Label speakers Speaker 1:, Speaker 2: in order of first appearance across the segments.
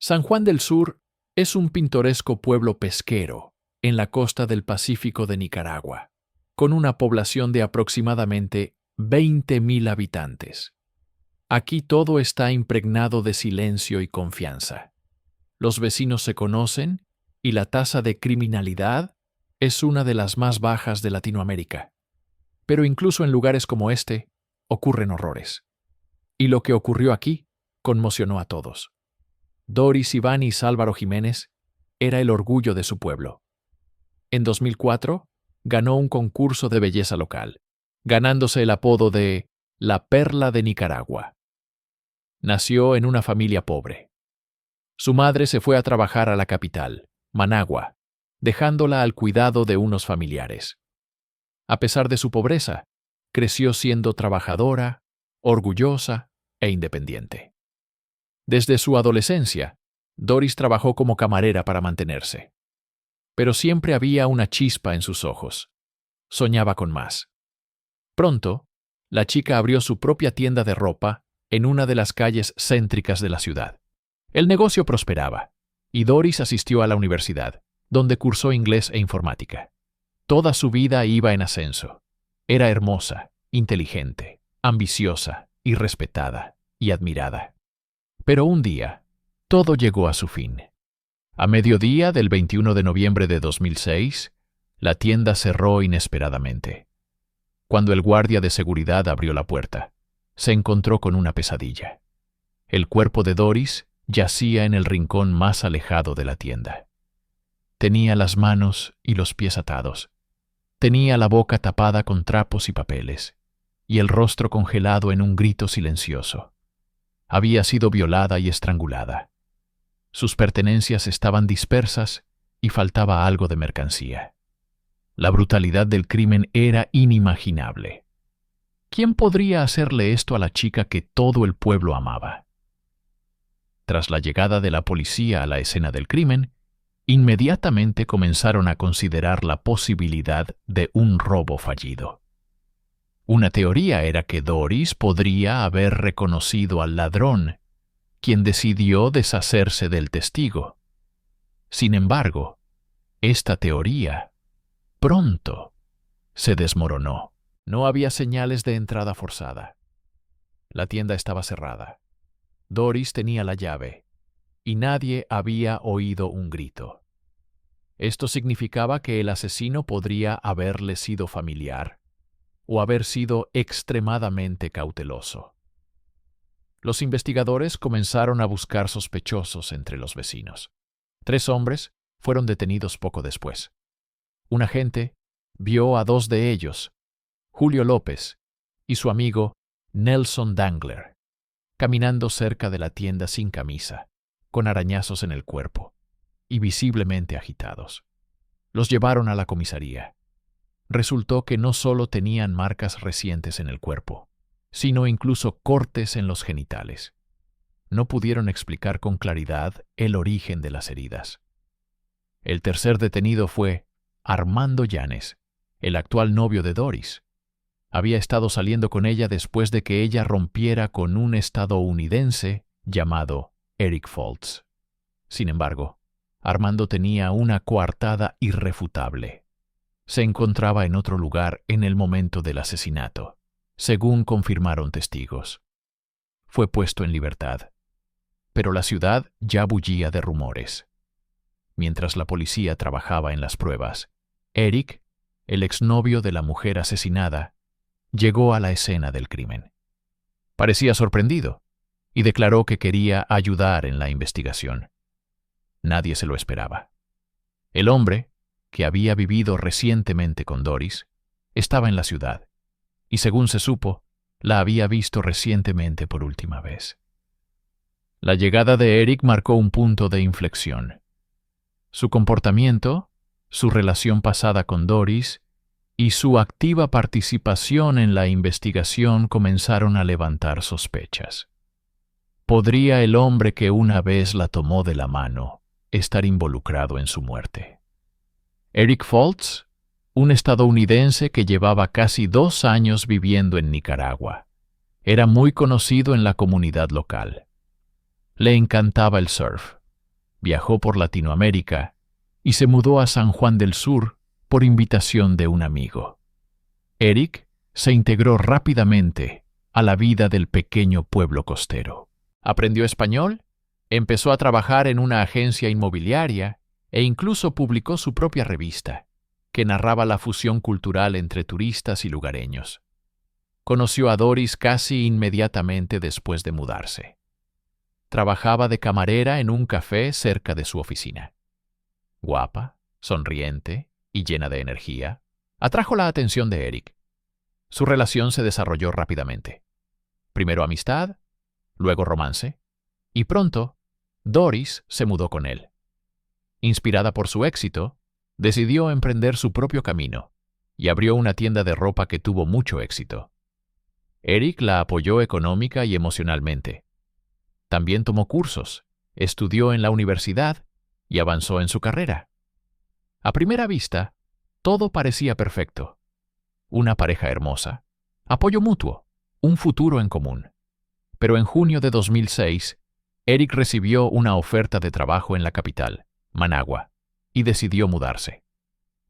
Speaker 1: San Juan del Sur es un pintoresco pueblo pesquero en la costa del Pacífico de Nicaragua, con una población de aproximadamente 20,000 habitantes. Aquí todo está impregnado de silencio y confianza. Los vecinos se conocen y la tasa de criminalidad es una de las más bajas de Latinoamérica. Pero incluso en lugares como este ocurren horrores. Y lo que ocurrió aquí conmocionó a todos. Doris Ibáñez Álvaro Jiménez era el orgullo de su pueblo. En 2004 ganó un concurso de belleza local, ganándose el apodo de la Perla de Nicaragua. Nació en una familia pobre. Su madre se fue a trabajar a la capital, Managua, dejándola al cuidado de unos familiares. A pesar de su pobreza, creció siendo trabajadora, orgullosa e independiente. Desde su adolescencia, Doris trabajó como camarera para mantenerse. Pero siempre había una chispa en sus ojos. Soñaba con más. Pronto, la chica abrió su propia tienda de ropa en una de las calles céntricas de la ciudad. El negocio prosperaba, y Doris asistió a la universidad, donde cursó inglés e informática. Toda su vida iba en ascenso. Era hermosa, inteligente, ambiciosa, y respetada y admirada. Pero un día, todo llegó a su fin. A mediodía del 21 de noviembre de 2006, la tienda cerró inesperadamente. Cuando el guardia de seguridad abrió la puerta, se encontró con una pesadilla. El cuerpo de Doris yacía en el rincón más alejado de la tienda. Tenía las manos y los pies atados. Tenía la boca tapada con trapos y papeles, y el rostro congelado en un grito silencioso. Había sido violada y estrangulada. Sus pertenencias estaban dispersas y faltaba algo de mercancía. La brutalidad del crimen era inimaginable. ¿Quién podría hacerle esto a la chica que todo el pueblo amaba? Tras la llegada de la policía a la escena del crimen, inmediatamente comenzaron a considerar la posibilidad de un robo fallido. Una teoría era que Doris podría haber reconocido al ladrón, quien decidió deshacerse del testigo. Sin embargo, esta teoría pronto se desmoronó. No había señales de entrada forzada. La tienda estaba cerrada. Doris tenía la llave, y nadie había oído un grito. Esto significaba que el asesino podría haberle sido familiar o haber sido extremadamente cauteloso. Los investigadores comenzaron a buscar sospechosos entre los vecinos. 3 hombres fueron detenidos poco después. Un agente vio a 2 de ellos, Julio López y su amigo Nelson Dangler, caminando cerca de la tienda sin camisa, con arañazos en el cuerpo y visiblemente agitados. Los llevaron a la comisaría. Resultó que no solo tenían marcas recientes en el cuerpo, sino incluso cortes en los genitales. No pudieron explicar con claridad el origen de las heridas. El tercer detenido fue Armando Llanes, el actual novio de Doris. Había estado saliendo con ella después de que ella rompiera con un estadounidense llamado Eric Foltz. Sin embargo, Armando tenía una coartada irrefutable. Se encontraba en otro lugar en el momento del asesinato, según confirmaron testigos. Fue puesto en libertad, pero la ciudad ya bullía de rumores. Mientras la policía trabajaba en las pruebas, Eric, el exnovio de la mujer asesinada, llegó a la escena del crimen. Parecía sorprendido y declaró que quería ayudar en la investigación. Nadie se lo esperaba. El hombre, que había vivido recientemente con Doris, estaba en la ciudad y, según se supo, la había visto recientemente por última vez. La llegada de Eric marcó un punto de inflexión. Su comportamiento, su relación pasada con Doris y su activa participación en la investigación comenzaron a levantar sospechas. ¿Podría el hombre que una vez la tomó de la mano estar involucrado en su muerte? Eric Foltz, un estadounidense que llevaba casi 2 años viviendo en Nicaragua, era muy conocido en la comunidad local. Le encantaba el surf viajó por Latinoamérica y se mudó a San Juan del Sur por invitación de un amigo. Eric se integró rápidamente a la vida del pequeño pueblo costero. Aprendió español, empezó a trabajar en una agencia inmobiliaria e incluso publicó su propia revista, que narraba la fusión cultural entre turistas y lugareños. Conoció a Doris casi inmediatamente después de mudarse. Trabajaba de camarera en un café cerca de su oficina. Guapa, sonriente y llena de energía, atrajo la atención de Eric. Su relación se desarrolló rápidamente. Primero amistad, luego romance, y pronto Doris se mudó con él. Inspirada por su éxito, decidió emprender su propio camino y abrió una tienda de ropa que tuvo mucho éxito. Eric la apoyó económica y emocionalmente. También tomó cursos, estudió en la universidad y avanzó en su carrera. A primera vista, todo parecía perfecto. Una pareja hermosa, apoyo mutuo, un futuro en común. Pero en junio de 2006, Eric recibió una oferta de trabajo en la capital, Managua, y decidió mudarse.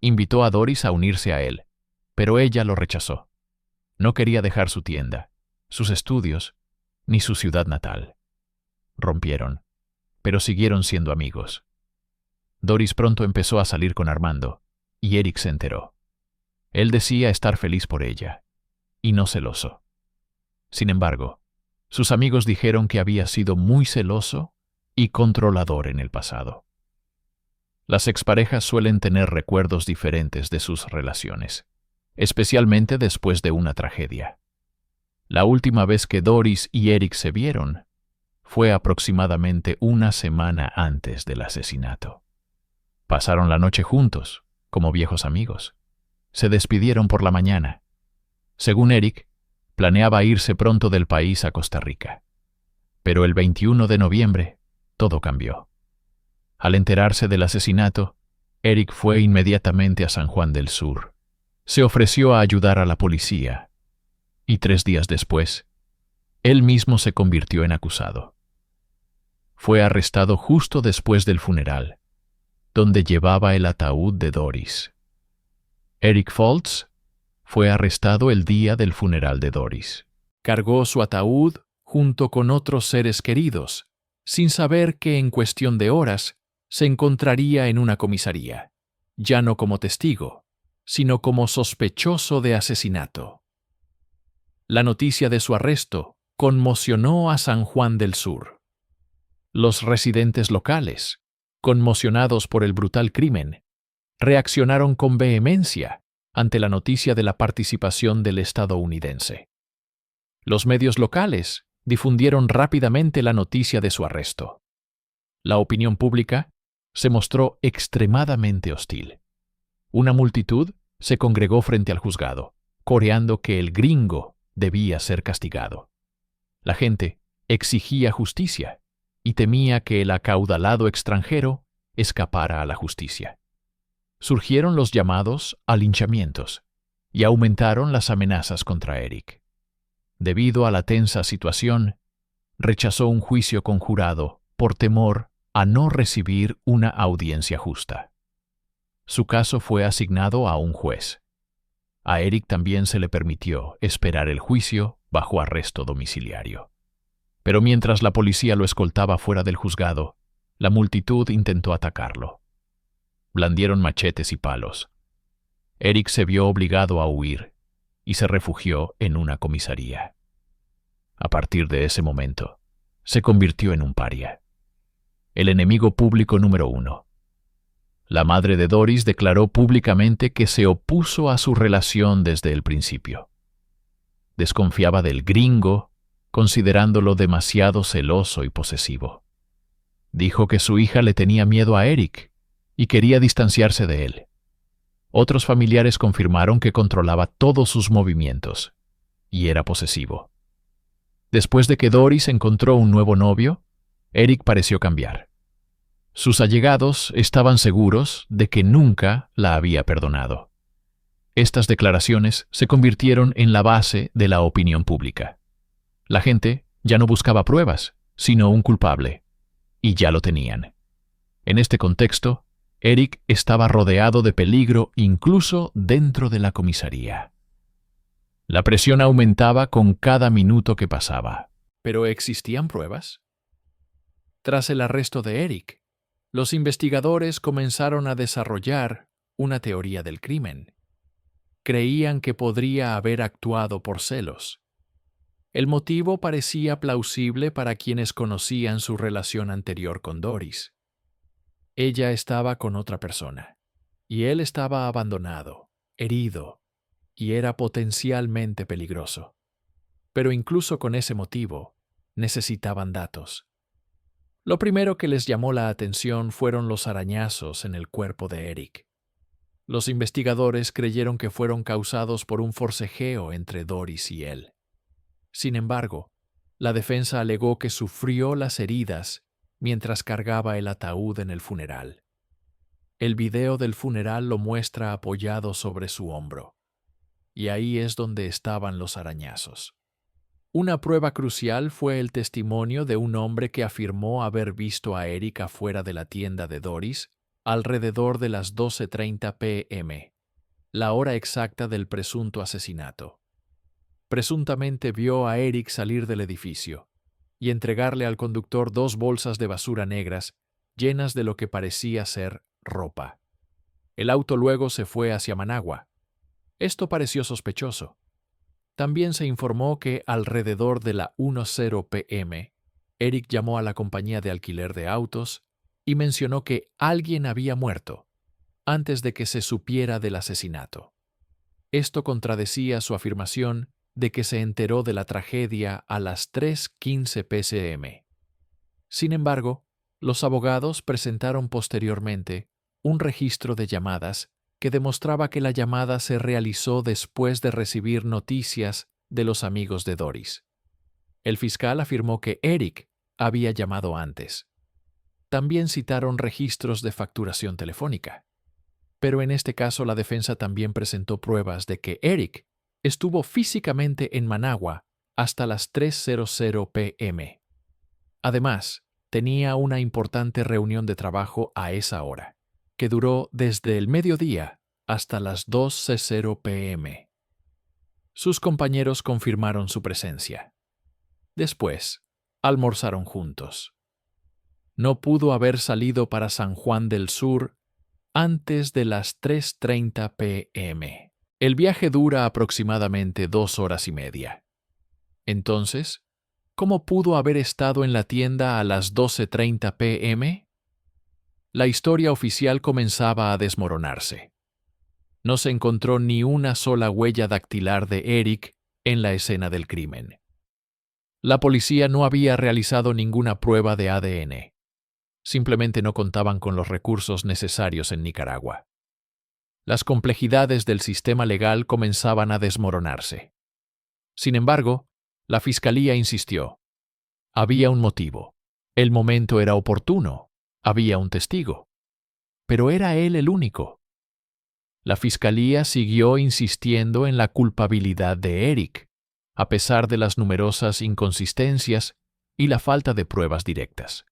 Speaker 1: Invitó a Doris a unirse a él, pero ella lo rechazó. No quería dejar su tienda, sus estudios, ni su ciudad natal. Rompieron, pero siguieron siendo amigos. Doris pronto empezó a salir con Armando, y Eric se enteró. Él decía estar feliz por ella, y no celoso. Sin embargo, sus amigos dijeron que había sido muy celoso y controlador en el pasado. Las exparejas suelen tener recuerdos diferentes de sus relaciones, especialmente después de una tragedia. La última vez que Doris y Eric se vieron fue aproximadamente una semana antes del asesinato. Pasaron la noche juntos, como viejos amigos. Se despidieron por la mañana. Según Eric, planeaba irse pronto del país a Costa Rica. Pero el 21 de noviembre, todo cambió. Al enterarse del asesinato, Eric fue inmediatamente a San Juan del Sur. Se ofreció a ayudar a la policía. Y 3 días después, él mismo se convirtió en acusado. Fue arrestado justo después del funeral, donde llevaba el ataúd de Doris. Eric Foltz fue arrestado el día del funeral de Doris. Cargó su ataúd junto con otros seres queridos, sin saber que en cuestión de horas se encontraría en una comisaría, ya no como testigo, sino como sospechoso de asesinato. La noticia de su arresto conmocionó a San Juan del Sur. Los residentes locales, conmocionados por el brutal crimen, reaccionaron con vehemencia ante la noticia de la participación del estadounidense. Los medios locales difundieron rápidamente la noticia de su arresto. La opinión pública se mostró extremadamente hostil. Una multitud se congregó frente al juzgado, coreando que el gringo debía ser castigado. La gente exigía justicia y temía que el acaudalado extranjero escapara a la justicia. Surgieron los llamados a linchamientos y aumentaron las amenazas contra Eric. Debido a la tensa situación, rechazó un juicio conjurado por temor a no recibir una audiencia justa. Su caso fue asignado a un juez. A Eric también se le permitió esperar el juicio bajo arresto domiciliario. Pero mientras la policía lo escoltaba fuera del juzgado, la multitud intentó atacarlo. Blandieron machetes y palos. Eric se vio obligado a huir y se refugió en una comisaría. A partir de ese momento, se convirtió en un paria, el enemigo público número 1. La madre de Doris declaró públicamente que se opuso a su relación desde el principio. Desconfiaba del gringo, considerándolo demasiado celoso y posesivo. Dijo que su hija le tenía miedo a Eric y quería distanciarse de él. Otros familiares confirmaron que controlaba todos sus movimientos y era posesivo. Después de que Doris encontró un nuevo novio, Eric pareció cambiar. Sus allegados estaban seguros de que nunca la había perdonado. Estas declaraciones se convirtieron en la base de la opinión pública. La gente ya no buscaba pruebas, sino un culpable, y ya lo tenían. En este contexto, Eric estaba rodeado de peligro incluso dentro de la comisaría. La presión aumentaba con cada minuto que pasaba. ¿Pero existían pruebas? Tras el arresto de Eric, los investigadores comenzaron a desarrollar una teoría del crimen. Creían que podría haber actuado por celos. El motivo parecía plausible para quienes conocían su relación anterior con Doris. Ella estaba con otra persona, y él estaba abandonado, herido, y era potencialmente peligroso. Pero incluso con ese motivo, necesitaban datos. Lo primero que les llamó la atención fueron los arañazos en el cuerpo de Eric. Los investigadores creyeron que fueron causados por un forcejeo entre Doris y él. Sin embargo, la defensa alegó que sufrió las heridas mientras cargaba el ataúd en el funeral. El video del funeral lo muestra apoyado sobre su hombro, y ahí es donde estaban los arañazos. Una prueba crucial fue el testimonio de un hombre que afirmó haber visto a Eric afuera de la tienda de Doris alrededor de las 12:30 p.m., la hora exacta del presunto asesinato. Presuntamente vio a Eric salir del edificio y entregarle al conductor 2 bolsas de basura negras llenas de lo que parecía ser ropa. El auto luego se fue hacia Managua. Esto pareció sospechoso. También se informó que alrededor de la 1:00 p.m., Eric llamó a la compañía de alquiler de autos y mencionó que alguien había muerto antes de que se supiera del asesinato. Esto contradecía su afirmación de que se enteró de la tragedia a las 3:15 p.m. Sin embargo, los abogados presentaron posteriormente un registro de llamadas que demostraba que la llamada se realizó después de recibir noticias de los amigos de Doris. El fiscal afirmó que Eric había llamado antes. También citaron registros de facturación telefónica. Pero en este caso la defensa también presentó pruebas de que Eric estuvo físicamente en Managua hasta las 3:00 p.m. Además, tenía una importante reunión de trabajo a esa hora, que duró desde el mediodía hasta las 2:00 p.m. Sus compañeros confirmaron su presencia. Después, almorzaron juntos. No pudo haber salido para San Juan del Sur antes de las 3:30 p.m. El viaje dura aproximadamente 2 horas y media. Entonces, ¿cómo pudo haber estado en la tienda a las 12:30 p.m.? La historia oficial comenzaba a desmoronarse. No se encontró ni una sola huella dactilar de Eric en la escena del crimen. La policía no había realizado ninguna prueba de ADN. Simplemente no contaban con los recursos necesarios en Nicaragua. Las complejidades del sistema legal comenzaban a desmoronarse. Sin embargo, la fiscalía insistió. Había un motivo. El momento era oportuno. Había un testigo. Pero ¿era él el único? La fiscalía siguió insistiendo en la culpabilidad de Eric, a pesar de las numerosas inconsistencias y la falta de pruebas directas.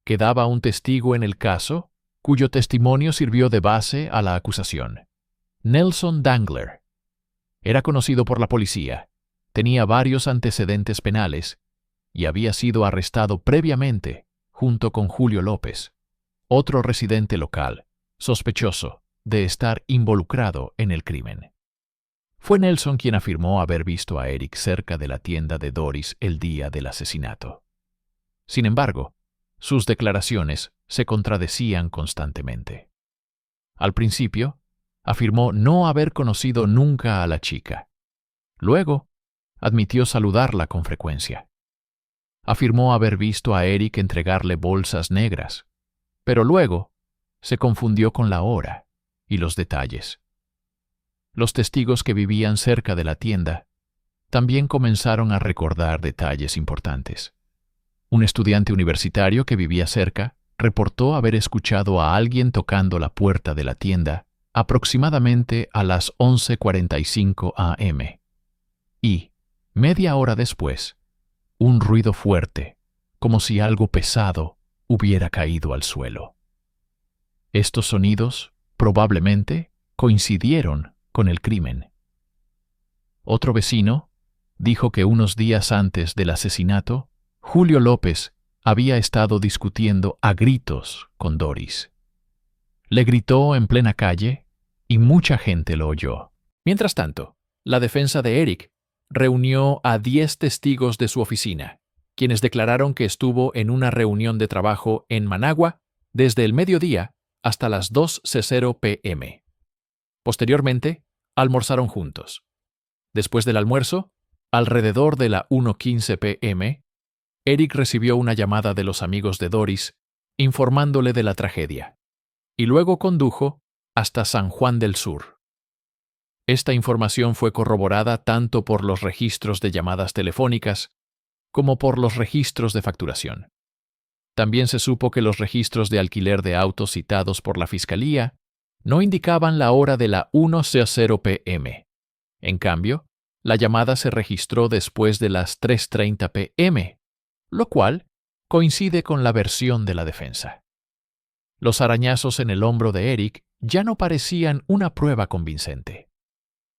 Speaker 1: Quedaba un testigo en el caso, cuyo testimonio sirvió de base a la acusación. Nelson Dangler. Era conocido por la policía, tenía varios antecedentes penales y había sido arrestado previamente junto con Julio López, otro residente local, sospechoso de estar involucrado en el crimen. Fue Nelson quien afirmó haber visto a Eric cerca de la tienda de Doris el día del asesinato. Sin embargo, sus declaraciones se contradecían constantemente. Al principio, afirmó no haber conocido nunca a la chica. Luego, admitió saludarla con frecuencia. Afirmó haber visto a Eric entregarle bolsas negras, pero luego se confundió con la hora y los detalles. Los testigos que vivían cerca de la tienda también comenzaron a recordar detalles importantes. Un estudiante universitario que vivía cerca reportó haber escuchado a alguien tocando la puerta de la tienda aproximadamente a las 11:45 a.m. Y, media hora después, un ruido fuerte, como si algo pesado hubiera caído al suelo. Estos sonidos, probablemente, coincidieron con el crimen. Otro vecino dijo que unos días antes del asesinato, Julio López había estado discutiendo a gritos con Doris. Le gritó en plena calle y mucha gente lo oyó. Mientras tanto, la defensa de Eric reunió a 10 testigos de su oficina, quienes declararon que estuvo en una reunión de trabajo en Managua desde el mediodía hasta las 2:00 p.m. Posteriormente, almorzaron juntos. Después del almuerzo, alrededor de la 1:15 p.m., Eric recibió una llamada de los amigos de Doris informándole de la tragedia, y luego condujo hasta San Juan del Sur. Esta información fue corroborada tanto por los registros de llamadas telefónicas como por los registros de facturación. También se supo que los registros de alquiler de autos citados por la Fiscalía no indicaban la hora de la 1:00 p.m. En cambio, la llamada se registró después de las 3:30 p.m., lo cual coincide con la versión de la defensa. Los arañazos en el hombro de Eric ya no parecían una prueba convincente.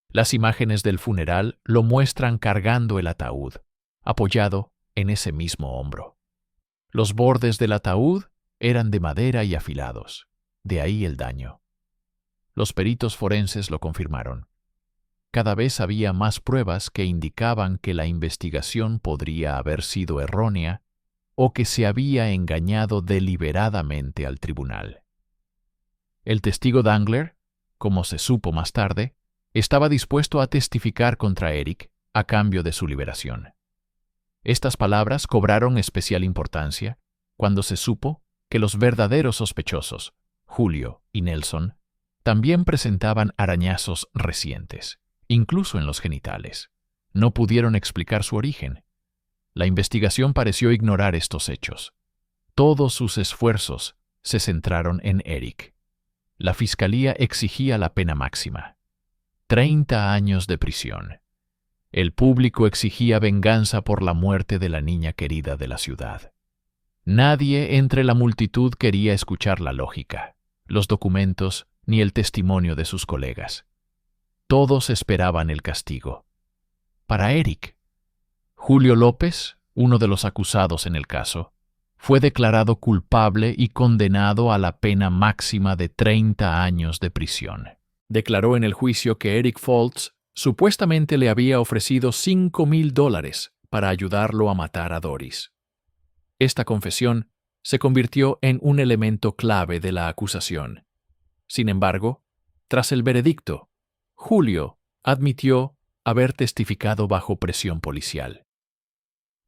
Speaker 1: Las imágenes del funeral lo muestran cargando el ataúd, apoyado en ese mismo hombro. Los bordes del ataúd eran de madera y afilados, de ahí el daño. Los peritos forenses lo confirmaron. Cada vez había más pruebas que indicaban que la investigación podría haber sido errónea o que se había engañado deliberadamente al tribunal. El testigo Dangler, como se supo más tarde, estaba dispuesto a testificar contra Eric a cambio de su liberación. Estas palabras cobraron especial importancia cuando se supo que los verdaderos sospechosos, Julio y Nelson, también presentaban arañazos recientes, incluso en los genitales. No pudieron explicar su origen. La investigación pareció ignorar estos hechos. Todos sus esfuerzos se centraron en Eric. La Fiscalía exigía la pena máxima: 30 años de prisión. El público exigía venganza por la muerte de la niña querida de la ciudad. Nadie entre la multitud quería escuchar la lógica, los documentos ni el testimonio de sus colegas. Todos esperaban el castigo. Para Eric, Julio López, uno de los acusados en el caso, fue declarado culpable y condenado a la pena máxima de 30 años de prisión. Declaró en el juicio que Eric Foltz supuestamente le había ofrecido $5,000 para ayudarlo a matar a Doris. Esta confesión se convirtió en un elemento clave de la acusación. Sin embargo, tras el veredicto, Julio admitió haber testificado bajo presión policial.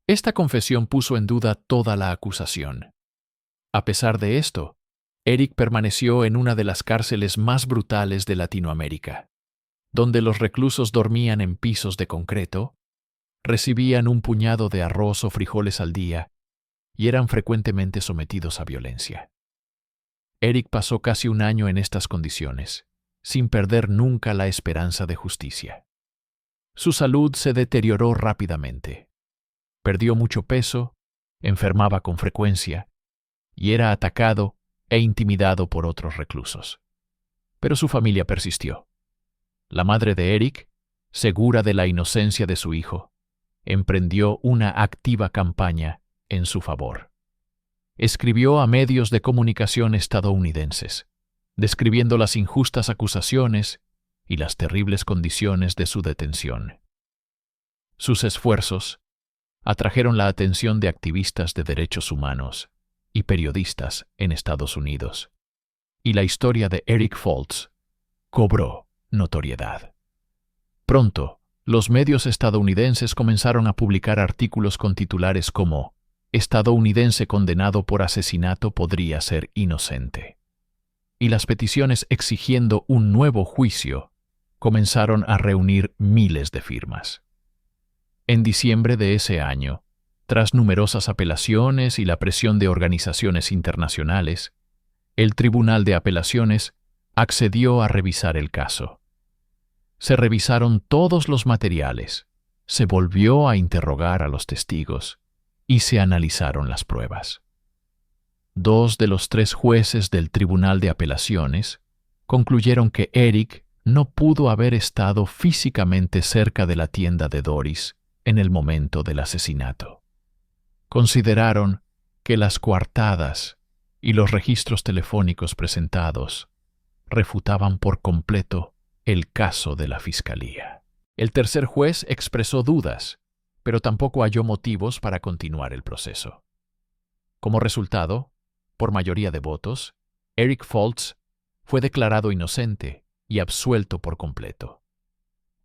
Speaker 1: Esta confesión puso en duda toda la acusación. A pesar de esto, Eric permaneció en una de las cárceles más brutales de Latinoamérica, donde los reclusos dormían en pisos de concreto, recibían un puñado de arroz o frijoles al día y eran frecuentemente sometidos a violencia. Eric pasó casi un año en estas condiciones, sin perder nunca la esperanza de justicia. Su salud se deterioró rápidamente. Perdió mucho peso, enfermaba con frecuencia y era atacado e intimidado por otros reclusos. Pero su familia persistió. La madre de Eric, segura de la inocencia de su hijo, emprendió una activa campaña en su favor. Escribió a medios de comunicación estadounidenses, describiendo las injustas acusaciones y las terribles condiciones de su detención. Sus esfuerzos atrajeron la atención de activistas de derechos humanos y periodistas en Estados Unidos, y la historia de Eric Foltz cobró notoriedad. Pronto, los medios estadounidenses comenzaron a publicar artículos con titulares como «Estadounidense condenado por asesinato podría ser inocente», y las peticiones exigiendo un nuevo juicio comenzaron a reunir miles de firmas. En diciembre de ese año, tras numerosas apelaciones y la presión de organizaciones internacionales, el Tribunal de Apelaciones accedió a revisar el caso. Se revisaron todos los materiales, se volvió a interrogar a los testigos y se analizaron las pruebas. 2 de los 3 jueces del Tribunal de Apelaciones concluyeron que Eric no pudo haber estado físicamente cerca de la tienda de Doris en el momento del asesinato. Consideraron que las coartadas y los registros telefónicos presentados refutaban por completo el caso de la Fiscalía. El tercer juez expresó dudas, pero tampoco halló motivos para continuar el proceso. Como resultado, por mayoría de votos, Eric Foltz fue declarado inocente y absuelto por completo.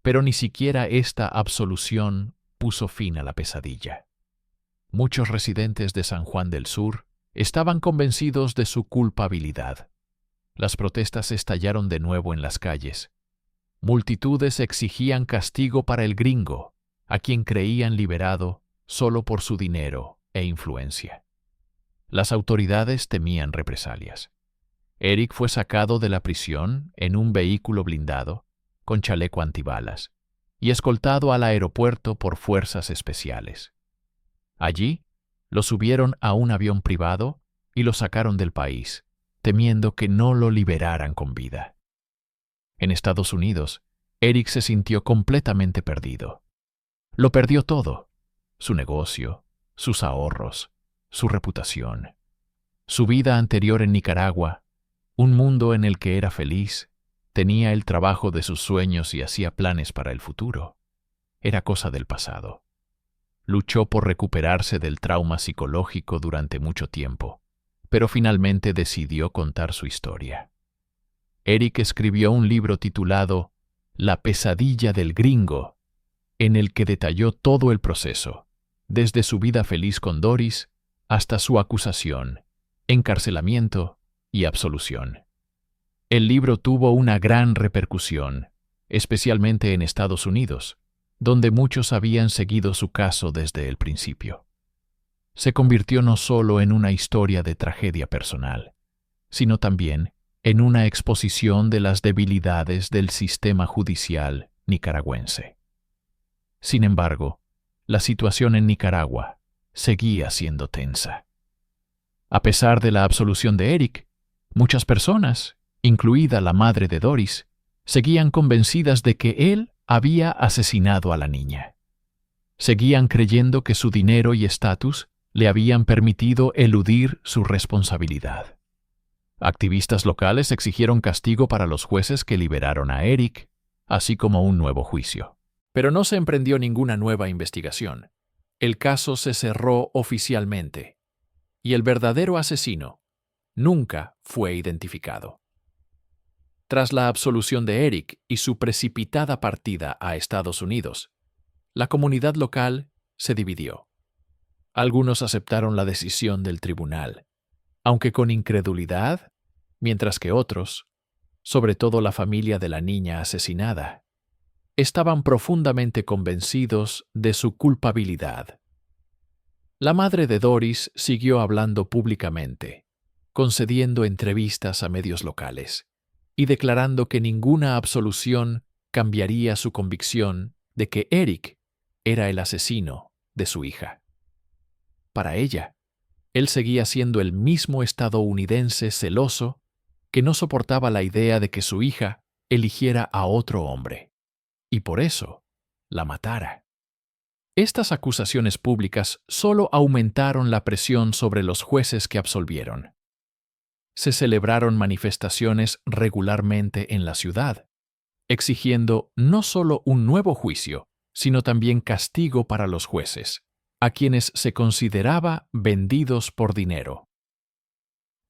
Speaker 1: Pero ni siquiera esta absolución puso fin a la pesadilla. Muchos residentes de San Juan del Sur estaban convencidos de su culpabilidad. Las protestas estallaron de nuevo en las calles. Multitudes exigían castigo para el gringo, a quien creían liberado solo por su dinero e influencia. Las autoridades temían represalias. Eric fue sacado de la prisión en un vehículo blindado, con chaleco antibalas, y escoltado al aeropuerto por fuerzas especiales. Allí, lo subieron a un avión privado y lo sacaron del país, temiendo que no lo liberaran con vida. En Estados Unidos, Eric se sintió completamente perdido. Lo perdió todo: su negocio, sus ahorros, su reputación, su vida anterior en Nicaragua, un mundo en el que era feliz, tenía el trabajo de sus sueños y hacía planes para el futuro. Era cosa del pasado. Luchó por recuperarse del trauma psicológico durante mucho tiempo, pero finalmente decidió contar su historia. Eric escribió un libro titulado La pesadilla del gringo, en el que detalló todo el proceso, desde su vida feliz con Doris hasta su acusación, encarcelamiento y absolución. El libro tuvo una gran repercusión, especialmente en Estados Unidos, donde muchos habían seguido su caso desde el principio. Se convirtió no solo en una historia de tragedia personal, sino también en una exposición de las debilidades del sistema judicial nicaragüense. Sin embargo, la situación en Nicaragua seguía siendo tensa. A pesar de la absolución de Eric, muchas personas, incluida la madre de Doris, seguían convencidas de que él había asesinado a la niña. Seguían creyendo que su dinero y estatus le habían permitido eludir su responsabilidad. Activistas locales exigieron castigo para los jueces que liberaron a Eric, así como un nuevo juicio. Pero no se emprendió ninguna nueva investigación. El caso se cerró oficialmente, y el verdadero asesino nunca fue identificado. Tras la absolución de Eric y su precipitada partida a Estados Unidos, la comunidad local se dividió. Algunos aceptaron la decisión del tribunal, aunque con incredulidad, mientras que otros, sobre todo la familia de la niña asesinada, estaban profundamente convencidos de su culpabilidad. La madre de Doris siguió hablando públicamente, concediendo entrevistas a medios locales y declarando que ninguna absolución cambiaría su convicción de que Eric era el asesino de su hija. Para ella, él seguía siendo el mismo estadounidense celoso que no soportaba la idea de que su hija eligiera a otro hombre, y por eso la matara. Estas acusaciones públicas solo aumentaron la presión sobre los jueces que absolvieron. Se celebraron manifestaciones regularmente en la ciudad, exigiendo no solo un nuevo juicio, sino también castigo para los jueces, a quienes se consideraba vendidos por dinero.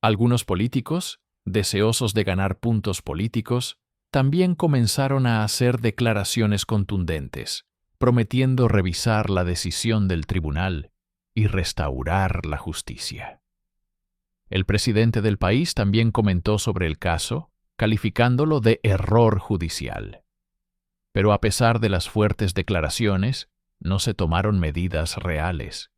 Speaker 1: Algunos políticos, deseosos de ganar puntos políticos, también comenzaron a hacer declaraciones contundentes, prometiendo revisar la decisión del tribunal y restaurar la justicia. El presidente del país también comentó sobre el caso, calificándolo de error judicial. Pero a pesar de las fuertes declaraciones, no se tomaron medidas reales.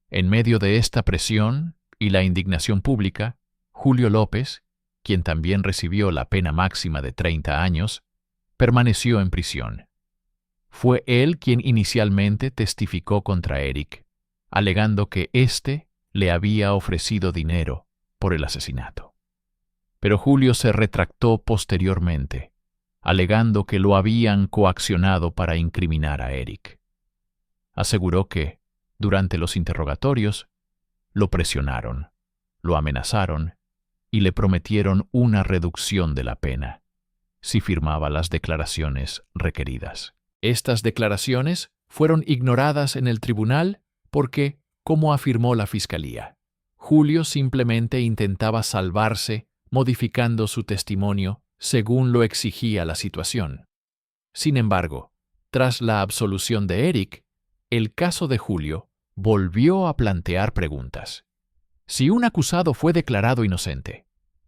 Speaker 1: En medio de esta presión y la indignación pública, Julio López, quien también recibió la pena máxima de 30 años, permaneció en prisión. Fue él quien inicialmente testificó contra Eric, alegando que éste le había ofrecido dinero por el asesinato. Pero Julio se retractó posteriormente, alegando que lo habían coaccionado para incriminar a Eric. Aseguró que, durante los interrogatorios, lo presionaron, lo amenazaron y le prometieron una reducción de la pena si firmaba las declaraciones requeridas. Estas declaraciones fueron ignoradas en el tribunal porque, como afirmó la fiscalía, Julio simplemente intentaba salvarse modificando su testimonio según lo exigía la situación. Sin embargo, tras la absolución de Eric, el caso de Julio volvió a plantear preguntas. Si un acusado fue declarado inocente,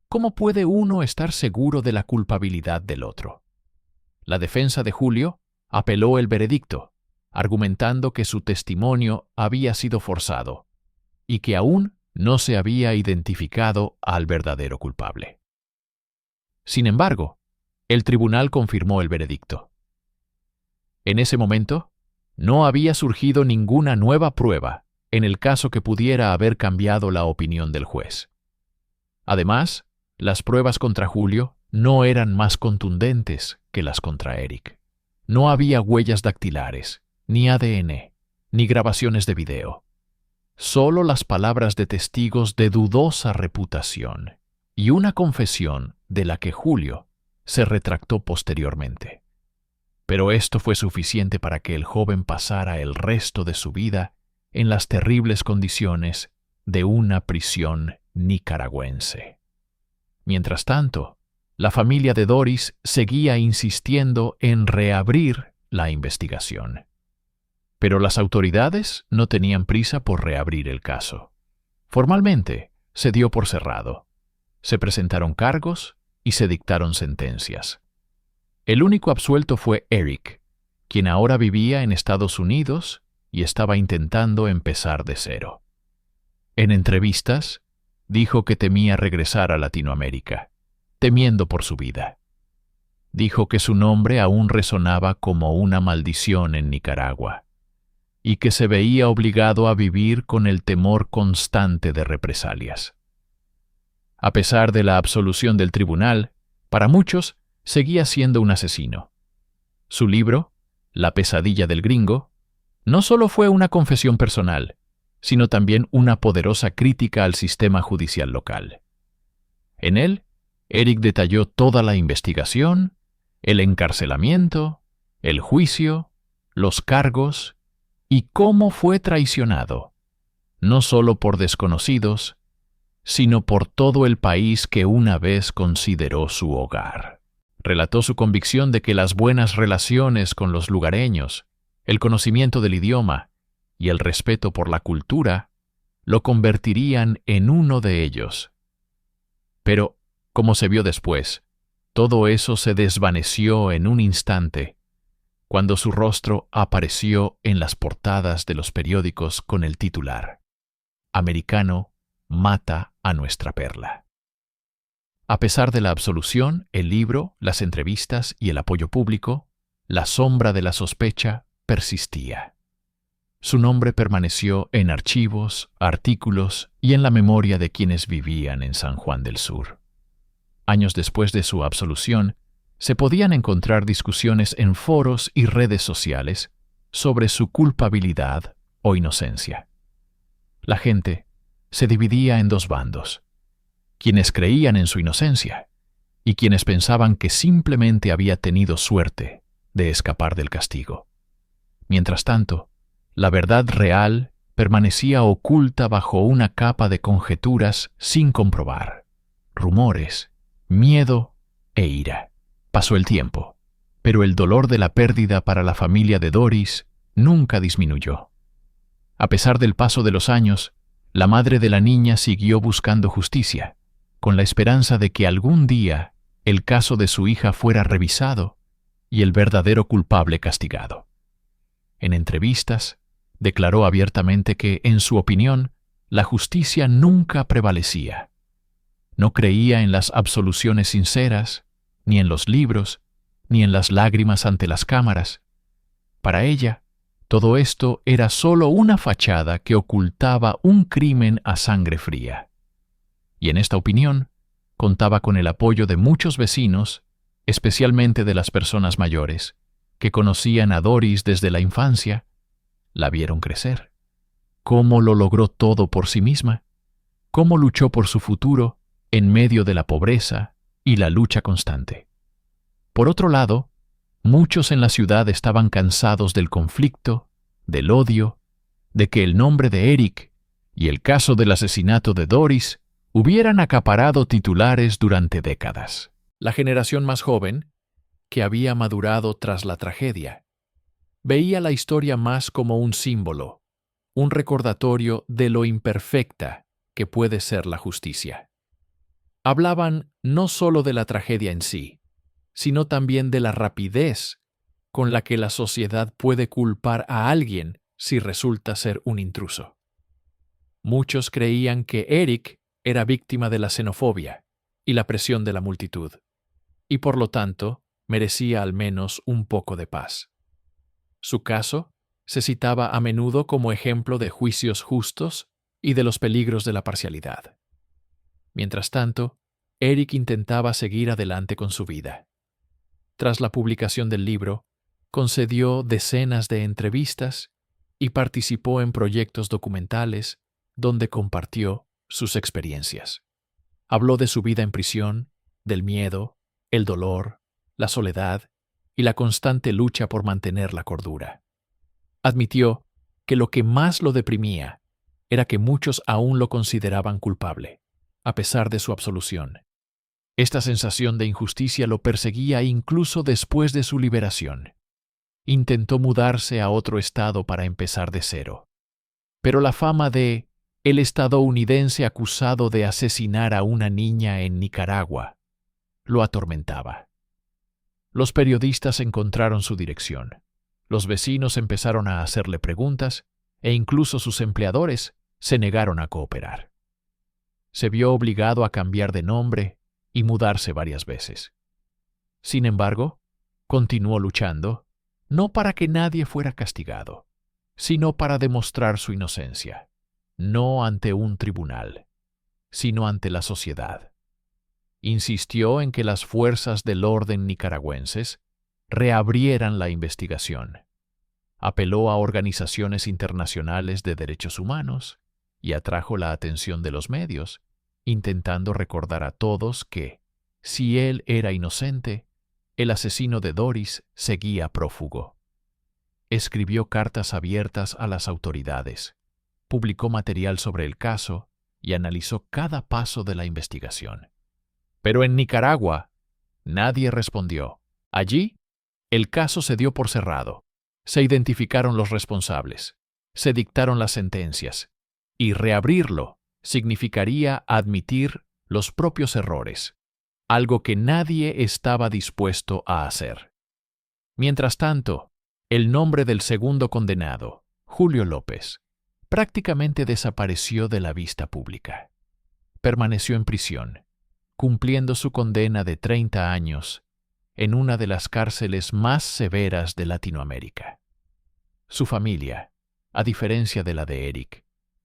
Speaker 1: ¿cómo puede uno estar seguro de la culpabilidad del otro? La defensa de Julio apeló el veredicto, argumentando que su testimonio había sido forzado y que aún no se había identificado al verdadero culpable. Sin embargo, el tribunal confirmó el veredicto. En ese momento, no había surgido ninguna nueva prueba en el caso que pudiera haber cambiado la opinión del juez. Además, las pruebas contra Julio no eran más contundentes que las contra Eric. No había huellas dactilares, ni ADN, ni grabaciones de video. Solo las palabras de testigos de dudosa reputación y una confesión de la que Julio se retractó posteriormente. Pero esto fue suficiente para que el joven pasara el resto de su vida en las terribles condiciones de una prisión nicaragüense. Mientras tanto, la familia de Doris seguía insistiendo en reabrir la investigación. Pero las autoridades no tenían prisa por reabrir el caso. Formalmente, se dio por cerrado. Se presentaron cargos y se dictaron sentencias. El único absuelto fue Eric, quien ahora vivía en Estados Unidos y estaba intentando empezar de cero. En entrevistas, dijo que temía regresar a Latinoamérica, temiendo por su vida. Dijo que su nombre aún resonaba como una maldición en Nicaragua y que se veía obligado a vivir con el temor constante de represalias. A pesar de la absolución del tribunal, para muchos seguía siendo un asesino. Su libro, La pesadilla del gringo, no solo fue una confesión personal, sino también una poderosa crítica al sistema judicial local. En él, Eric detalló toda la investigación, el encarcelamiento, el juicio, los cargos y cómo fue traicionado, no solo por desconocidos, sino por todo el país que una vez consideró su hogar. Relató su convicción de que las buenas relaciones con los lugareños, el conocimiento del idioma y el respeto por la cultura lo convertirían en uno de ellos. Pero, como se vio después, todo eso se desvaneció en un instante, cuando su rostro apareció en las portadas de los periódicos con el titular: Americano mata a nuestra perla. A pesar de la absolución, el libro, las entrevistas y el apoyo público, la sombra de la sospecha persistía. Su nombre permaneció en archivos, artículos y en la memoria de quienes vivían en San Juan del Sur. Años después de su absolución, se podían encontrar discusiones en foros y redes sociales sobre su culpabilidad o inocencia. La gente se dividía en dos bandos: quienes creían en su inocencia y quienes pensaban que simplemente había tenido suerte de escapar del castigo. Mientras tanto, la verdad real permanecía oculta bajo una capa de conjeturas sin comprobar, rumores, miedo e ira. Pasó el tiempo, pero el dolor de la pérdida para la familia de Doris nunca disminuyó. A pesar del paso de los años, la madre de la niña siguió buscando justicia, con la esperanza de que algún día el caso de su hija fuera revisado y el verdadero culpable castigado. En entrevistas, declaró abiertamente que, en su opinión, la justicia nunca prevalecía. No creía en las absoluciones sinceras, ni en los libros, ni en las lágrimas ante las cámaras. Para ella, Todo esto era solo una fachada que ocultaba un crimen a sangre fría. Y en esta opinión, contaba con el apoyo de muchos vecinos, especialmente de las personas mayores, que conocían a Doris desde la infancia, la vieron crecer. Cómo lo logró todo por sí misma, cómo luchó por su futuro en medio de la pobreza y la lucha constante. Por otro lado, muchos en la ciudad estaban cansados del conflicto, del odio, de que el nombre de Eric y el caso del asesinato de Doris hubieran acaparado titulares durante décadas. La generación más joven, que había madurado tras la tragedia, veía la historia más como un símbolo, un recordatorio de lo imperfecta que puede ser la justicia. Hablaban no solo de la tragedia en sí, sino también de la rapidez con la que la sociedad puede culpar a alguien si resulta ser un intruso. Muchos creían que Eric era víctima de la xenofobia y la presión de la multitud, y por lo tanto merecía al menos un poco de paz. Su caso se citaba a menudo como ejemplo de juicios justos y de los peligros de la parcialidad. Mientras tanto, Eric intentaba seguir adelante con su vida. Tras la publicación del libro, concedió decenas de entrevistas y participó en proyectos documentales donde compartió sus experiencias. Habló de su vida en prisión, del miedo, el dolor, la soledad y la constante lucha por mantener la cordura. Admitió que lo que más lo deprimía era que muchos aún lo consideraban culpable, a pesar de su absolución. Esta sensación de injusticia lo perseguía incluso después de su liberación. Intentó mudarse a otro estado para empezar de cero. Pero la fama de el estadounidense acusado de asesinar a una niña en Nicaragua lo atormentaba. Los periodistas encontraron su dirección. Los vecinos empezaron a hacerle preguntas e incluso sus empleadores se negaron a cooperar. Se vio obligado a cambiar de nombre y mudarse varias veces. Sin embargo, continuó luchando, no para que nadie fuera castigado, sino para demostrar su inocencia, no ante un tribunal, sino ante la sociedad. Insistió en que las fuerzas del orden nicaragüenses reabrieran la investigación. Apeló a organizaciones internacionales de derechos humanos y atrajo la atención de los medios, intentando recordar a todos que, si él era inocente, el asesino de Doris seguía prófugo. Escribió cartas abiertas a las autoridades, publicó material sobre el caso y analizó cada paso de la investigación. Pero en Nicaragua, nadie respondió. Allí, el caso se dio por cerrado. Se identificaron los responsables, se dictaron las sentencias, y reabrirlo significaría admitir los propios errores, algo que nadie estaba dispuesto a hacer. Mientras tanto, el nombre del segundo condenado, Julio López, prácticamente desapareció de la vista pública. Permaneció en prisión, cumpliendo su condena de 30 años en una de las cárceles más severas de Latinoamérica. Su familia, a diferencia de la de Eric,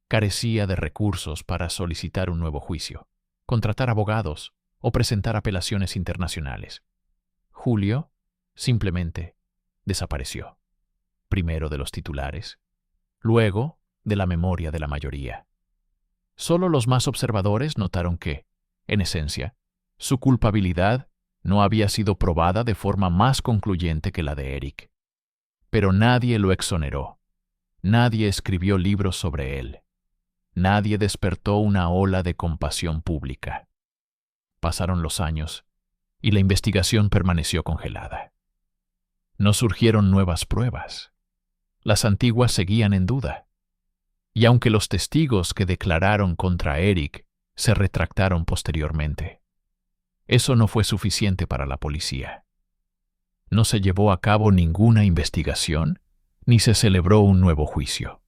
Speaker 1: carecía de recursos para solicitar un nuevo juicio, contratar abogados o presentar apelaciones internacionales. Julio simplemente desapareció, primero de los titulares, luego de la memoria de la mayoría. Solo los más observadores notaron que, en esencia, su culpabilidad no había sido probada de forma más concluyente que la de Eric. Pero nadie lo exoneró. Nadie escribió libros sobre él. Nadie despertó una ola de compasión pública. Pasaron los años y la investigación permaneció congelada. No surgieron nuevas pruebas. Las antiguas seguían en duda. Y aunque los testigos que declararon contra Eric se retractaron posteriormente, eso no fue suficiente para la policía. No se llevó a cabo ninguna investigación, ni se celebró un nuevo juicio.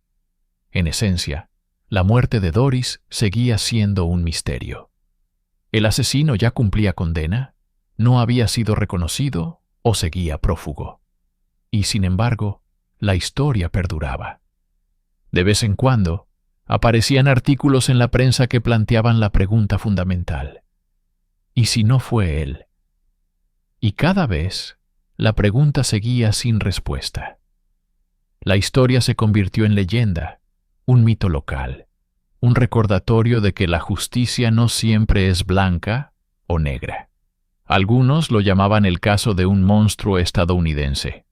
Speaker 1: En esencia, la muerte de Doris seguía siendo un misterio. El asesino ya cumplía condena, no había sido reconocido o seguía prófugo. Y sin embargo, la historia perduraba. De vez en cuando, aparecían artículos en la prensa que planteaban la pregunta fundamental: ¿y si no fue él? Y cada vez, la pregunta seguía sin respuesta. La historia se convirtió en leyenda, un mito local, un recordatorio de que la justicia no siempre es blanca o negra. Algunos lo llamaban el caso de un monstruo estadounidense,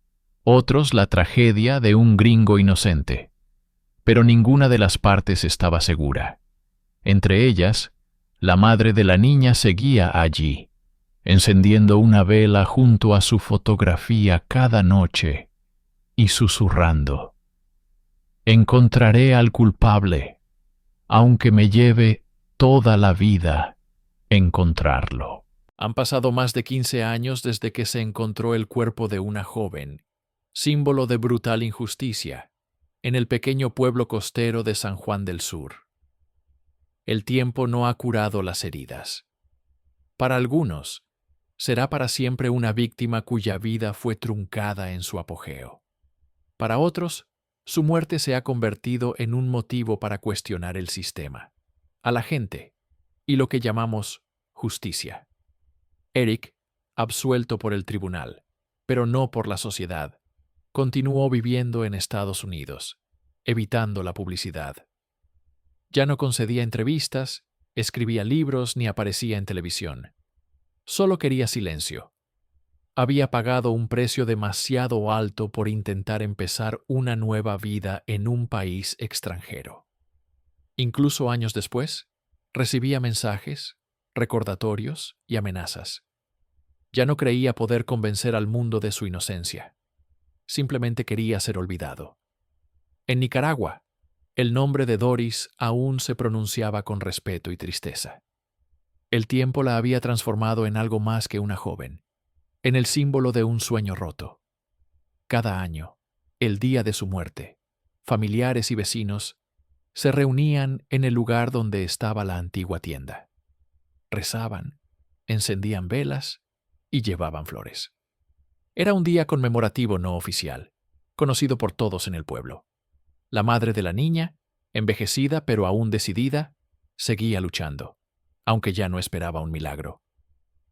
Speaker 1: otros la tragedia de un gringo inocente. Pero ninguna de las partes estaba segura. Entre ellas, la madre de la niña seguía allí, encendiendo una vela junto a su fotografía cada noche y susurrando: «Encontraré al culpable, aunque me lleve toda la vida encontrarlo». Han pasado más de 15 años desde que se encontró el cuerpo de una joven, símbolo de brutal injusticia, en el pequeño pueblo costero de San Juan del Sur. El tiempo no ha curado las heridas. Para algunos, será para siempre una víctima cuya vida fue truncada en su apogeo. Para otros, su muerte se ha convertido en un motivo para cuestionar el sistema, a la gente y lo que llamamos justicia. Eric, absuelto por el tribunal, pero no por la sociedad, continuó viviendo en Estados Unidos, evitando la publicidad. Ya no concedía entrevistas, escribía libros ni aparecía en televisión. Solo quería silencio. Había pagado un precio demasiado alto por intentar empezar una nueva vida en un país extranjero. Incluso años después, recibía mensajes, recordatorios y amenazas. Ya no creía poder convencer al mundo de su inocencia. Simplemente quería ser olvidado. En Nicaragua, el nombre de Doris aún se pronunciaba con respeto y tristeza. El tiempo la había transformado en algo más que una joven, en el símbolo de un sueño roto. Cada año, el día de su muerte, familiares y vecinos se reunían en el lugar donde estaba la antigua tienda. Rezaban, encendían velas y llevaban flores. Era un día conmemorativo no oficial, conocido por todos en el pueblo. La madre de la niña, envejecida pero aún decidida, seguía luchando, aunque ya no esperaba un milagro.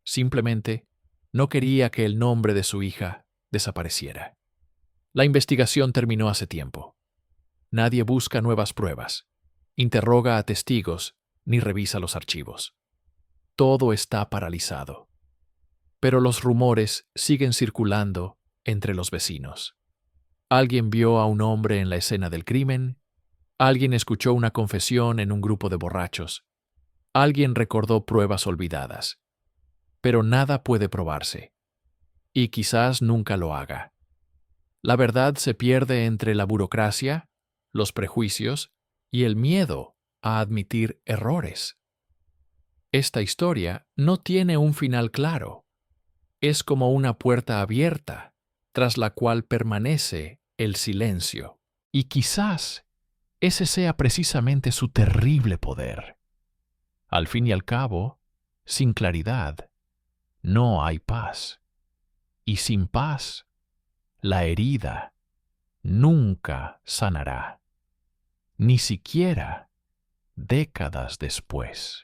Speaker 1: Simplemente no quería que el nombre de su hija desapareciera. La investigación terminó hace tiempo. Nadie busca nuevas pruebas, interroga a testigos ni revisa los archivos. Todo está paralizado. Pero los rumores siguen circulando entre los vecinos. Alguien vio a un hombre en la escena del crimen, alguien escuchó una confesión en un grupo de borrachos, alguien recordó pruebas olvidadas. Pero nada puede probarse, y quizás nunca lo haga. La verdad se pierde entre la burocracia, los prejuicios y el miedo a admitir errores. Esta historia no tiene un final claro. Es como una puerta abierta, tras la cual permanece el silencio. Y quizás ese sea precisamente su terrible poder. Al fin y al cabo, sin claridad, no hay paz. Y sin paz, la herida nunca sanará, ni siquiera décadas después.